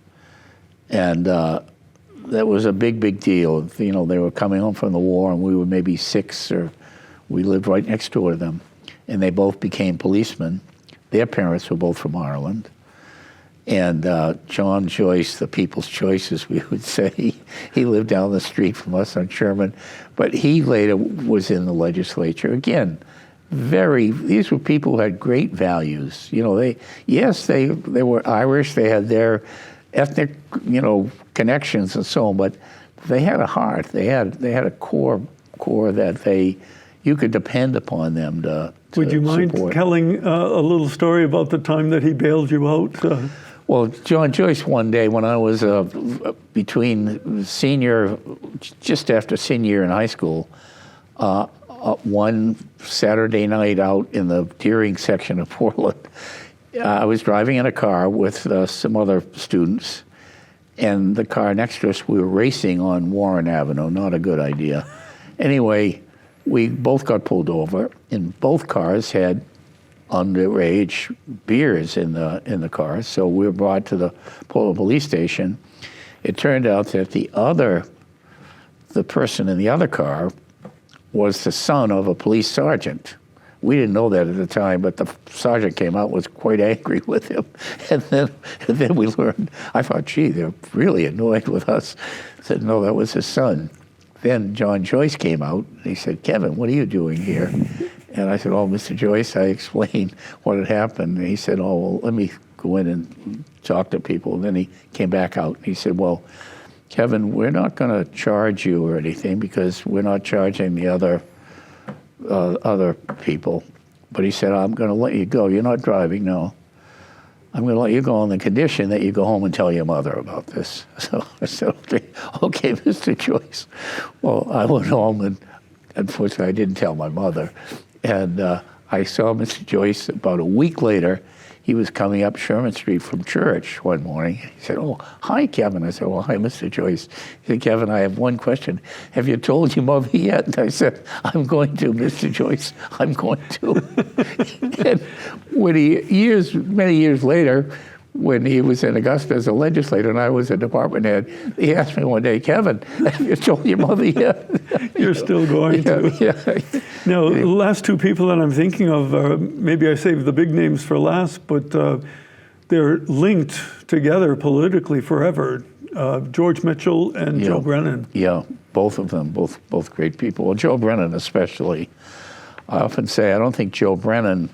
And that was a big deal. You know, they were coming home from the war and we were maybe 6 or we lived right next door to them. And they both became policemen. Their parents were both from Ireland. And John Joyce, the people's choice, as we would say, he lived down the street from us on Sherman, but he later was in the legislature. Again, these were people who had great values. You know, they were Irish, they had their ethnic, connections and so on, but they had a heart. They had a core that you could depend upon them to Would you mind support. telling a little story about the time that he bailed you out? Well, John Joyce, one day when I was between just after senior year in high school, one Saturday night out in the Deering section of Portland, I was driving in a car with some other students, and the car next to us, we were racing on Warren Avenue, not a good idea. Anyway, we both got pulled over, and both cars had underage beers in the car, so we were brought to the Portland police station. It turned out that the person in the other car was the son of a police sergeant. We didn't know that at the time, but the sergeant came out and was quite angry with him. And then we learned, I thought, gee, they're really annoyed with us. I said, no, that was his son. Then John Joyce came out, and he said, Kevin, what are you doing here? And I said, oh, Mr. Joyce, I explained what had happened. And he said, oh, well, let me go in and talk to people. And then he came back out, and he said, well, Kevin, we're not going to charge you or anything because we're not charging the other people. But he said, I'm going to let you go. You're not driving, no. I'm going to let you go on the condition that you go home and tell your mother about this. So I said, okay, Mr. Joyce. Well, I went home, and unfortunately, I didn't tell my mother. And I saw Mr. Joyce about a week later. He was coming up Sherman Street from church one morning. He said, oh, hi, Kevin. I said, well, hi, Mr. Joyce. He said, Kevin, I have one question. Have you told your mother yet? And I said, I'm going to, Mr. Joyce. I'm going to. And many years later, when he was in Augusta as a legislator and I was a department head, he asked me one day, Kevin, have you told your mother yet? You're still going to. Yeah. Now, the last two people that I'm thinking of, maybe I saved the big names for last, but they're linked together politically forever. George Mitchell and Joe Brennan. Yeah, both of them, both great people. Well, Joe Brennan especially. I often say I don't think Joe Brennan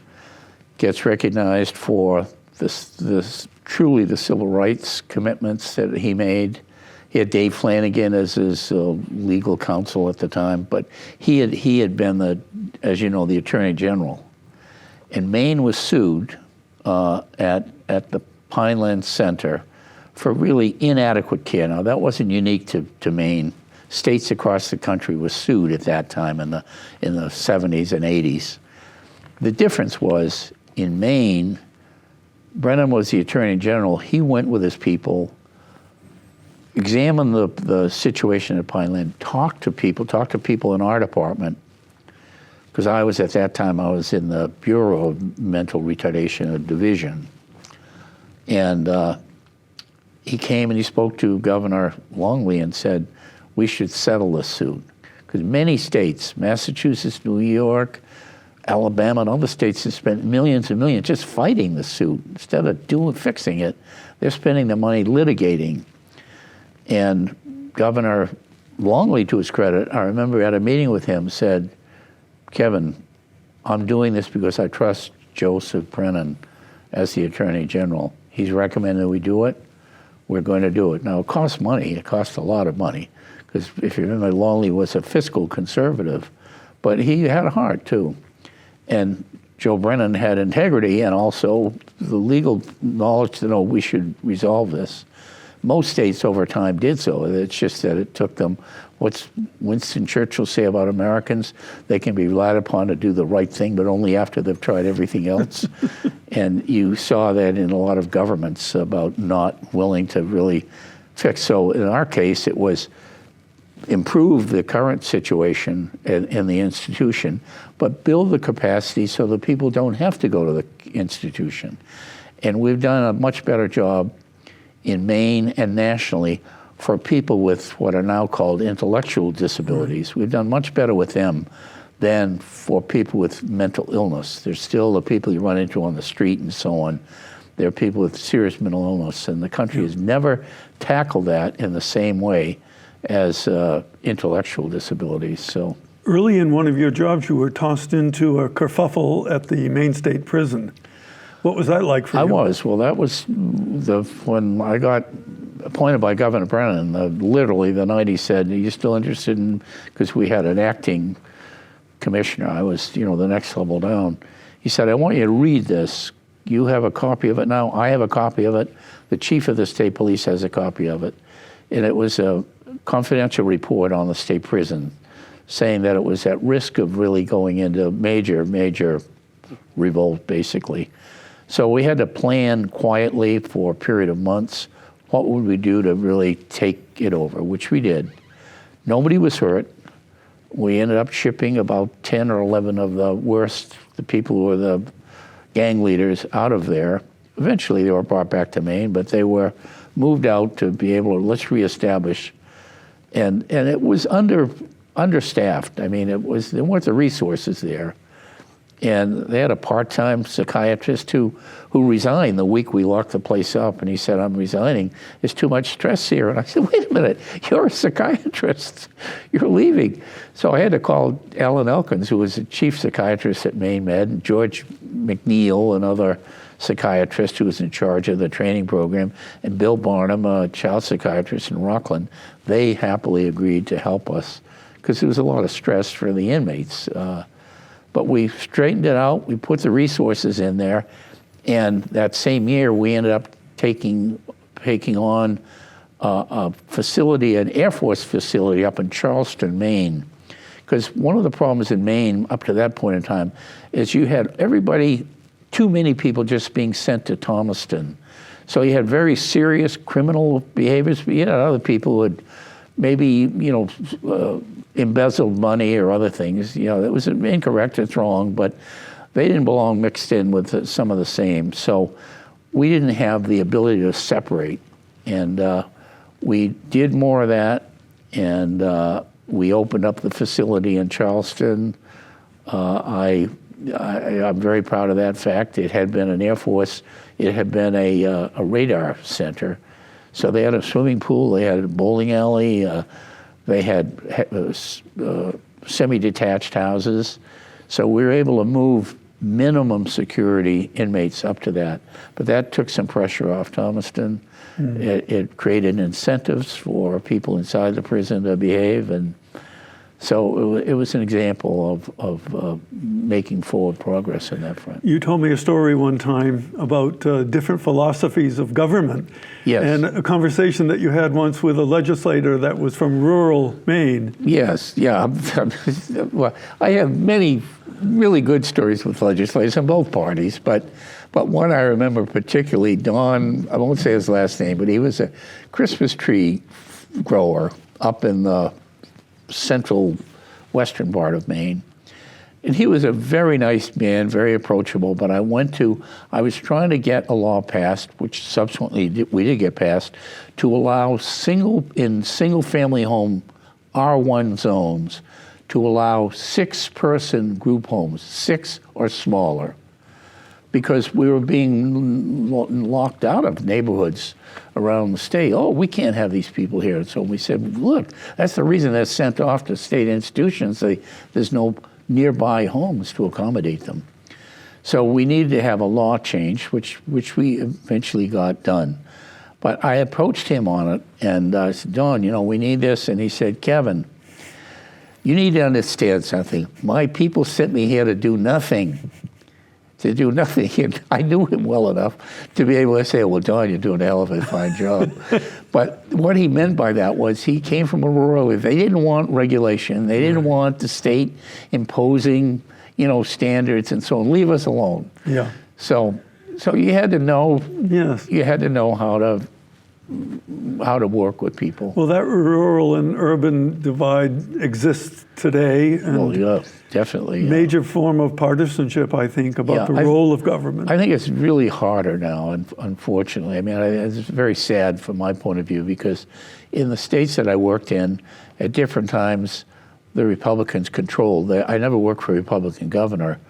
gets recognized for this truly the civil rights commitments that he made. He had Dave Flanagan as his legal counsel at the time, but he had been as you know, the Attorney General. And Maine was sued at the Pineland Center for really inadequate care. Now that wasn't unique to Maine. States across the country were sued at that time in the 70s and 80s. The difference was in Maine, Brennan was the Attorney General. He went with his people examine the situation at Pineland, talk to people in our department, because at that time, I was in the Bureau of Mental Retardation Division. And he came and he spoke to Governor Longley and said, we should settle this suit. Because many states, Massachusetts, New York, Alabama, and other states have spent millions and millions just fighting the suit. Instead of fixing it, they're spending the money litigating. And Governor Longley, to his credit, I remember at a meeting with him, said, Kevin, I'm doing this because I trust Joseph Brennan as the Attorney General. He's recommended we do it. We're going to do it. Now, it costs money. It costs a lot of money. Because if you remember, Longley was a fiscal conservative. But he had a heart, too. And Joe Brennan had integrity and also the legal knowledge to know we should resolve this. Most states over time did so. It's just that it took them. What's Winston Churchill say about Americans? They can be relied upon to do the right thing, but only after they've tried everything else. And you saw that in a lot of governments about not willing to really fix. So in our case, it was improve the current situation in the institution, but build the capacity so that people don't have to go to the institution. And we've done a much better job in Maine and nationally for people with what are now called intellectual disabilities. We've done much better with them than for people with mental illness. There's still the people you run into on the street and so on. There are people with serious mental illness, and the country has never tackled that in the same way as intellectual disabilities. So early in one of your jobs, you were tossed into a kerfuffle at the Maine State Prison. What was that like for you? I was. Well, that was when I got appointed by Governor Brennan, literally the night he said, are you still interested in, because we had an acting commissioner, I was, the next level down. He said, I want you to read this. You have a copy of it now. I have a copy of it. The chief of the state police has a copy of it. And it was a confidential report on the state prison saying that it was at risk of really going into major revolt, basically. So we had to plan quietly for a period of months. What would we do to really take it over, which we did. Nobody was hurt. We ended up shipping about 10 or 11 of the people who were the gang leaders out of there. Eventually they were brought back to Maine, but they were moved out to be able to, let's reestablish. And it was understaffed. I mean, there weren't the resources there. And they had a part-time psychiatrist who resigned the week we locked the place up. And he said, I'm resigning. There's too much stress here. And I said, wait a minute, you're a psychiatrist. You're leaving. So I had to call Alan Elkins, who was the chief psychiatrist at Maine Med, and George McNeil, another psychiatrist who was in charge of the training program, and Bill Barnum, a child psychiatrist in Rockland. They happily agreed to help us because there was a lot of stress for the inmates. But we straightened it out. We put the resources in there. And that same year, we ended up taking on a facility, an Air Force facility up in Charleston, Maine. Because one of the problems in Maine up to that point in time is you had too many people just being sent to Thomaston. So you had very serious criminal behaviors, but you had other people who had maybe, embezzled money or other things. That was incorrect, it's wrong, but they didn't belong mixed in with some of the same. So we didn't have the ability to separate. And we did more of that, and we opened up the facility in Charleston. I'm very proud of that fact. It had been an Air Force, it had been a radar center. So they had a swimming pool, they had a bowling alley, they had semi-detached houses. So we were able to move minimum security inmates up to that. But that took some pressure off Thomaston. It created incentives for people inside the prison to behave. And so it was an example of making forward progress in that front. You told me a story one time about different philosophies of government. Yes. And a conversation that you had once with a legislator that was from rural Maine. Yes, yeah. Well, I have many really good stories with legislators in both parties, but But one I remember particularly, Don, I won't say his last name, but he was a Christmas tree grower up in the central western part of Maine. And he was a very nice man, very approachable, but I was trying to get a law passed, which subsequently we did get passed, to allow single-family home R1 zones, to allow 6-person group homes, 6 or smaller, because we were being locked out of neighborhoods around the state. Oh, we can't have these people here. And so we said, look, that's the reason they're sent off to state institutions. There's no nearby homes to accommodate them. So we needed to have a law change, which we eventually got done. But I approached him on it, and I said, Don, we need this. And he said, Kevin, you need to understand something. My people sent me here to do nothing. To do nothing. And I knew him well enough to be able to say, well, Don, you're doing a hell of a fine job. But what he meant by that was he came from a rural area. They didn't want regulation. They didn't want the state imposing, standards and so on. Leave us alone. Yeah. So you had to know. Yes. You had to know how to work with people. Well, that rural and urban divide exists today. And Well, yeah, definitely. Yeah. major form of partisanship, I think, about the role of government. I think it's really harder now, unfortunately. I mean, it's very sad from my point of view, because in the states that I worked in, at different times, the Republicans controlled. I never worked for a Republican governor,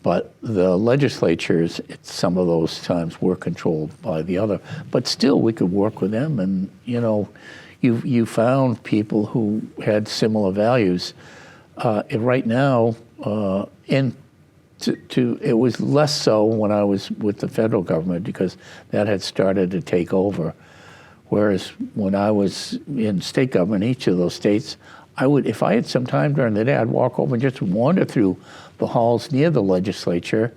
but the legislatures at some of those times were controlled by the other. But still, we could work with them, and you found people who had similar values. Right now, it was less so when I was with the federal government, because that had started to take over. Whereas when I was in state government, each of those states, if I had some time during the day, I'd walk over and just wander through the halls near the legislature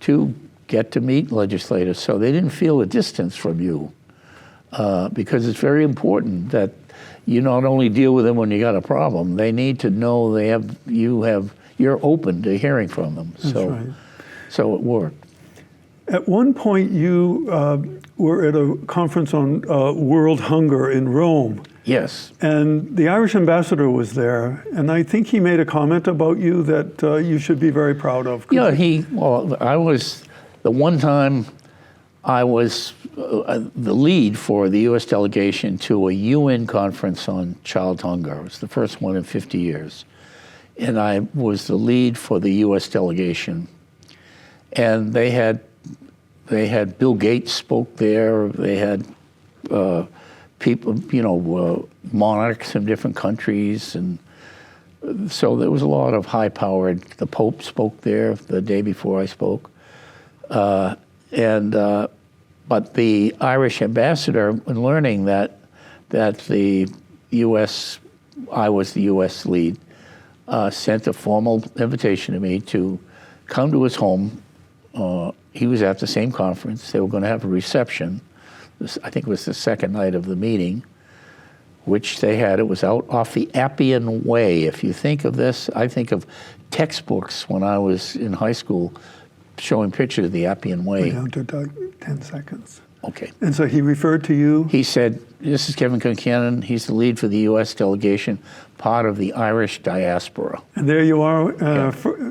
to get to meet legislators, so they didn't feel a distance from you. Because it's very important that you not only deal with them when you got a problem, they need to know you're open to hearing from them. That's right. So it worked. At one point, you were at a conference on world hunger in Rome. Yes. And the Irish ambassador was there, and I think he made a comment about you that you should be very proud of. Yeah, the one time I was the lead for the U.S. delegation to a UN conference on child hunger. It was the first one in 50 years. And I was the lead for the U.S. delegation. And they had Bill Gates spoke there. They had people, monarchs from different countries. And so there was a lot of high-powered, the Pope spoke there the day before I spoke. But the Irish ambassador, in learning that the U.S., I was the U.S. lead, sent a formal invitation to me to come to his home. He was at the same conference. They were going to have a reception. I think it was the second night of the meeting, which they had. It was out off the Appian Way. If you think of this, I think of textbooks when I was in high school showing pictures of the Appian Way. Down to 10 seconds. Okay. And so he referred to you? He said, this is Kevin Concannon. He's the lead for the U.S. delegation, part of the Irish diaspora. And there you are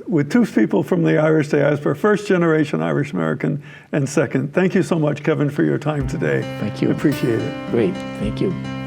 with two people from the Irish diaspora, first generation Irish American and second. Thank you so much, Kevin, for your time today. Thank you. Appreciate it. Great. Thank you.